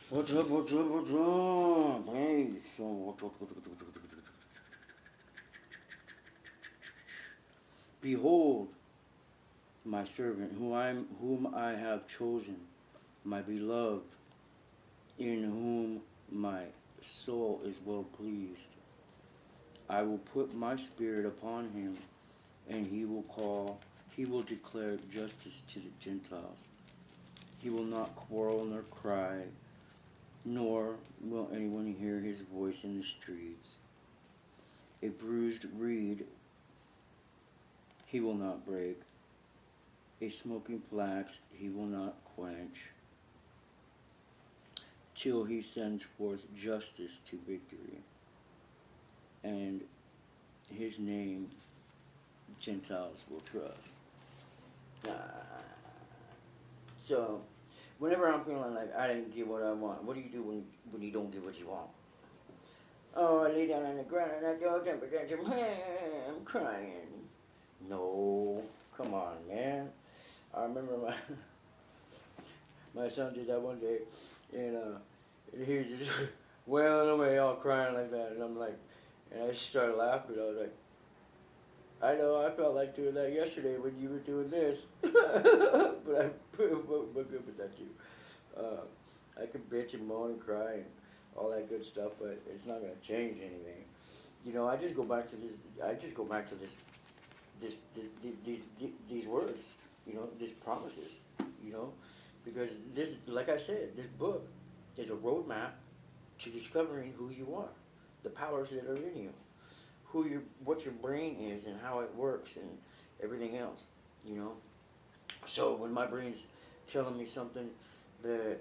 What's up, what's up, what's up? Hey, so what's up? Behold, my servant, whom I have chosen, my beloved, in whom my soul is well pleased. I will put my spirit upon him, and he will declare justice to the Gentiles. He will not quarrel nor cry, nor will anyone hear his voice in the streets. A bruised reed he will not break, a smoking flax he will not quench, till he sends forth justice to victory, and his name Gentiles will trust. So, whenever I'm feeling like I didn't get what I want, what do you do when you don't get what you want? Oh, I lay down on the ground and I go, I'm crying. No, come on, man. I remember my son did that one day, and he was just wailing away, all crying like that, and I'm like, and I just started laughing. I was like, I know, I felt like doing that yesterday when you were doing this, but what good was that too? I could bitch and moan and cry and all that good stuff, but it's not gonna change anything. You know, I just go back to this. I just go back to these words. You know, these promises. You know, because this, like I said, this book is a roadmap to discovering who you are, the powers that are in you, what your brain is, and how it works, and everything else. You know, so when my brain's telling me something that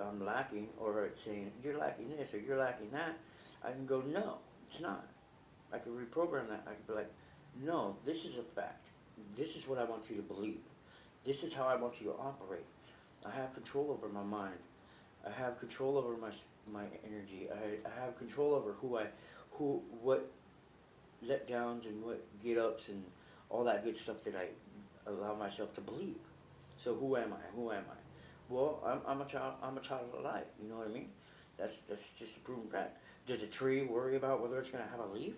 I'm lacking, or it's saying you're lacking this or you're lacking that, I can go, no, it's not. I can reprogram that. I can be like, no, this is a fact. This is what I want you to believe. This is how I want you to operate. I have control over my mind. I have control over my energy. I have control over what letdowns and what get ups and all that good stuff that I allow myself to believe. So who am I? Who am I? Well, I'm a child. I'm a child of light. You know what I mean? That's just a proven fact. Does a tree worry about whether it's going to have a leaf?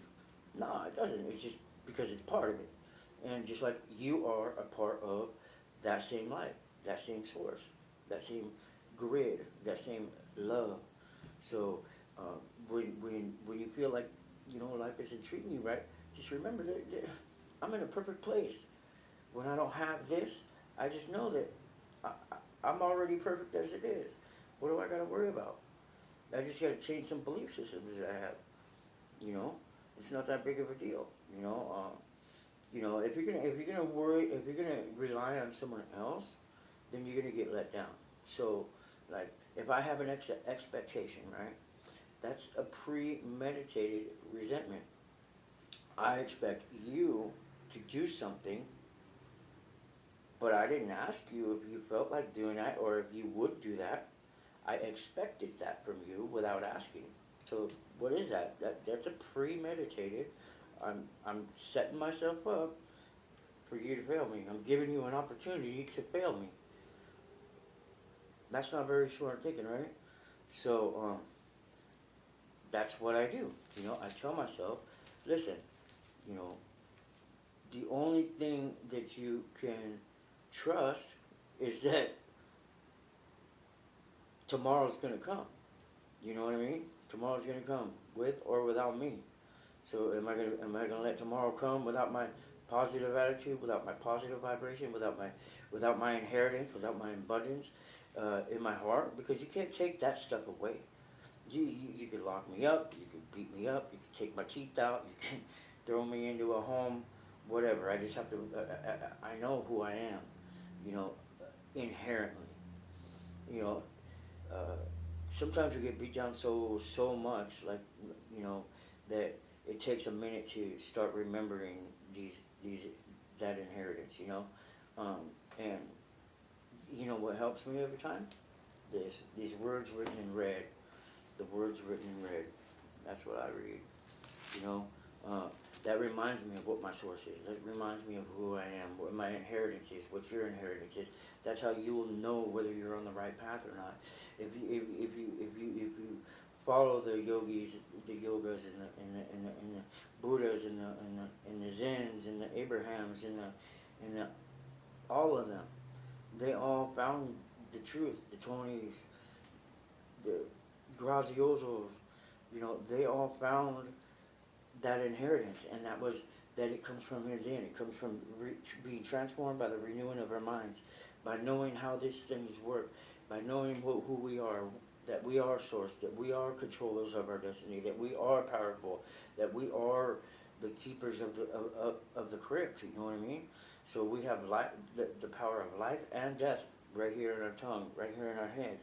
No, it doesn't. It's just because it's part of it. And just like you are a part of that same light, that same source, that same grid, that same love. So when you feel like, you know, life isn't treating you right, just remember that I'm in a perfect place. When I don't have this, I just know that I'm already perfect as it is. What do I got to worry about? I just got to change some belief systems that I have. You know, it's not that big of a deal. You know, if you're gonna worry, if you're gonna rely on someone else, then you're gonna get let down. So, like, if I have an expectation, right, that's a premeditated resentment. I expect you to do something, but I didn't ask you if you felt like doing that or if you would do that. I expected that from you without asking. So what is that? That's a premeditated. I'm setting myself up for you to fail me. I'm giving you an opportunity to fail me. That's not very smart thinking, right? So that's what I do. You know, I tell myself, listen, you know, the only thing that you can trust is that tomorrow's gonna come. You know what I mean? Tomorrow's gonna come with or without me. So am I gonna let tomorrow come without my positive attitude, without my positive vibration, without my inheritance, without my abundance in my heart? Because you can't take that stuff away. You could lock me up, you could beat me up, you could take my teeth out, you can throw me into a home, whatever. I just have to. I know who I am, you know, inherently. You know, uh, sometimes you get beat down so much, like, you know, that it takes a minute to start remembering these that inheritance. You know, and you know what helps me every time? These words written in red. The words written in red. That's what I read. You know, that reminds me of what my source is. That reminds me of who I am, what my inheritance is, what your inheritance is. That's how you will know whether you're on the right path or not. If you follow the yogis, the yogas, and the Buddhas, and the Zens, and the Abrahams, and the all of them, they all found the truth. The Tonys, the Graziosos, they all found that inheritance, and that was that it comes from within. It comes from being transformed by the renewing of our minds, by knowing how these things work, by knowing who we are, that we are source, that we are controllers of our destiny, that we are powerful, that we are the keepers of the crypt. You know what I mean? So we have life, the power of life and death right here in our tongue, right here in our hands.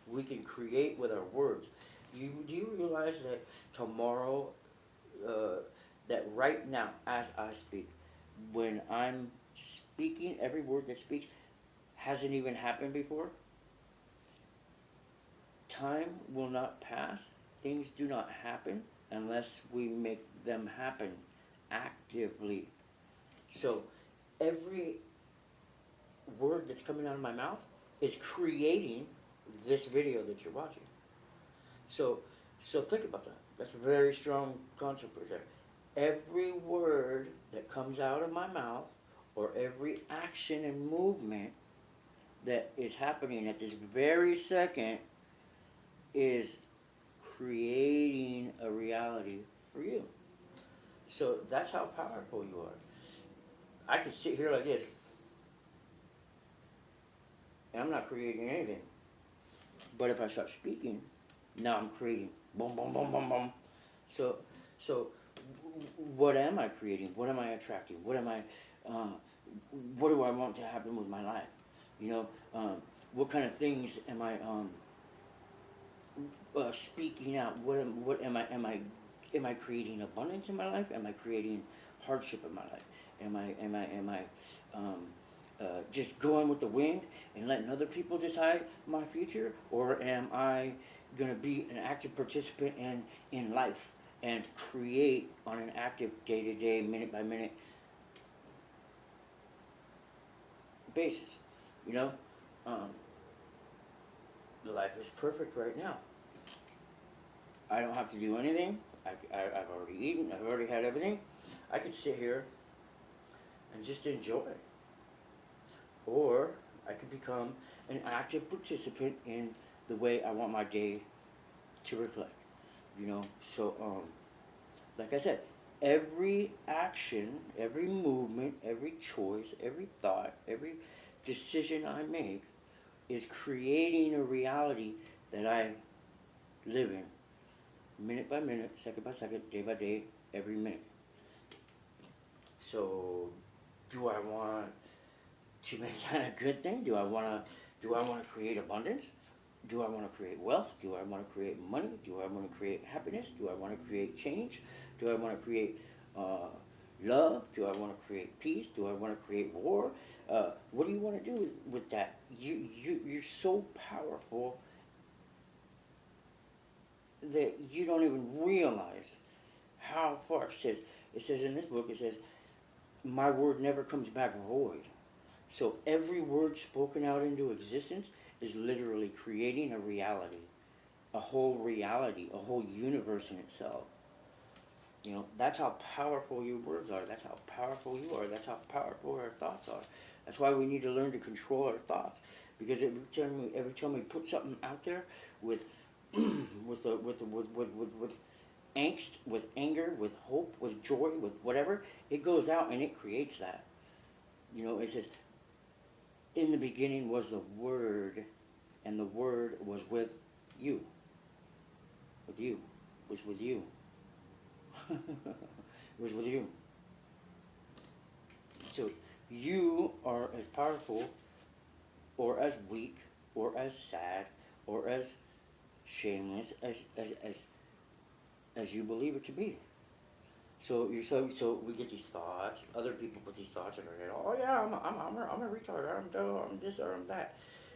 We can create with our words. Do you realize that tomorrow, that right now, as I speak, when I'm speaking, every word that speaks hasn't even happened before? Time will not pass. Things do not happen unless we make them happen actively. So every word that's coming out of my mouth is creating this video that you're watching. So think about that. That's a very strong concept right there. Every word that comes out of my mouth, or every action and movement that is happening at this very second, is creating a reality for you. So that's how powerful you are. I could sit here like this, and I'm not creating anything. But if I start speaking, now I'm creating. Boom, boom, boom, boom, boom. So what am I creating? What am I attracting? What do I want to happen with my life? What kind of things am I speaking out? What am I creating abundance in my life? Am I creating hardship in my life? Am I just going with the wind and letting other people decide my future, or am I going to be an active participant in life and create on an active day-to-day, minute-by-minute basis? Life is perfect right now. I don't have to do anything. I've already eaten. I've already had everything. I could sit here and just enjoy. Or I could become an active participant in the way I want my day to reflect. Like I said, every action, every movement, every choice, every thought, every decision I make is creating a reality that I live in, minute by minute, second by second, day by day, every minute. So, do I want to make that a good thing? Do I want to create abundance? Do I want to create wealth? Do I want to create money? Do I want to create happiness? Do I want to create change? Do I want to create love? Do I want to create peace? Do I want to create war? What do you want to do with that? You're so powerful that you don't even realize how far. It says in this book, it says, my word never comes back void. So every word spoken out into existence is literally creating a reality, a whole universe in itself. That's how powerful your words are. That's how powerful you are. That's how powerful our thoughts are. That's why we need to learn to control our thoughts. Because every time we put something out there with angst, with anger, with hope, with joy, with whatever, it goes out and it creates that. It says, in the beginning was the Word, and the Word was with you. With you. Was with you. Was with you. So you are as powerful, or as weak, or as sad, or as shameless as you believe it to be. So we get these thoughts. Other people put these thoughts in our head. Oh yeah, I'm a retard. I'm this or I'm that,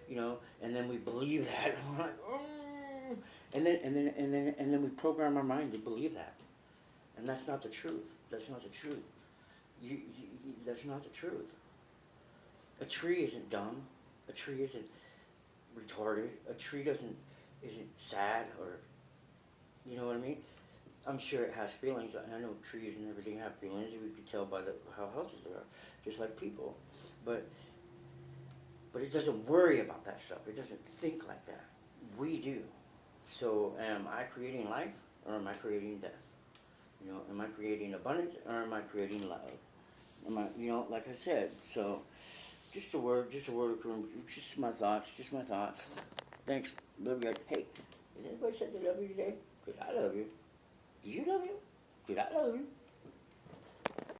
And then we believe that. We're like, oh. And then we program our mind to believe that, and that's not the truth. That's not the truth. That's not the truth. A tree isn't dumb. A tree isn't retarded. A tree doesn't isn't sad or, you know what I mean? I'm sure it has feelings. I know trees and everything have feelings. We could tell by how healthy they are, just like people. But it doesn't worry about that stuff. It doesn't think like that. We do. So am I creating life or am I creating death? You know, am I creating abundance or am I creating love? Am I, you know, like I said. So just a word of encouragement. Just my thoughts. Thanks. Love you guys. Hey, has anybody said they love you today? Because I love you. Do you love you? Because I love you.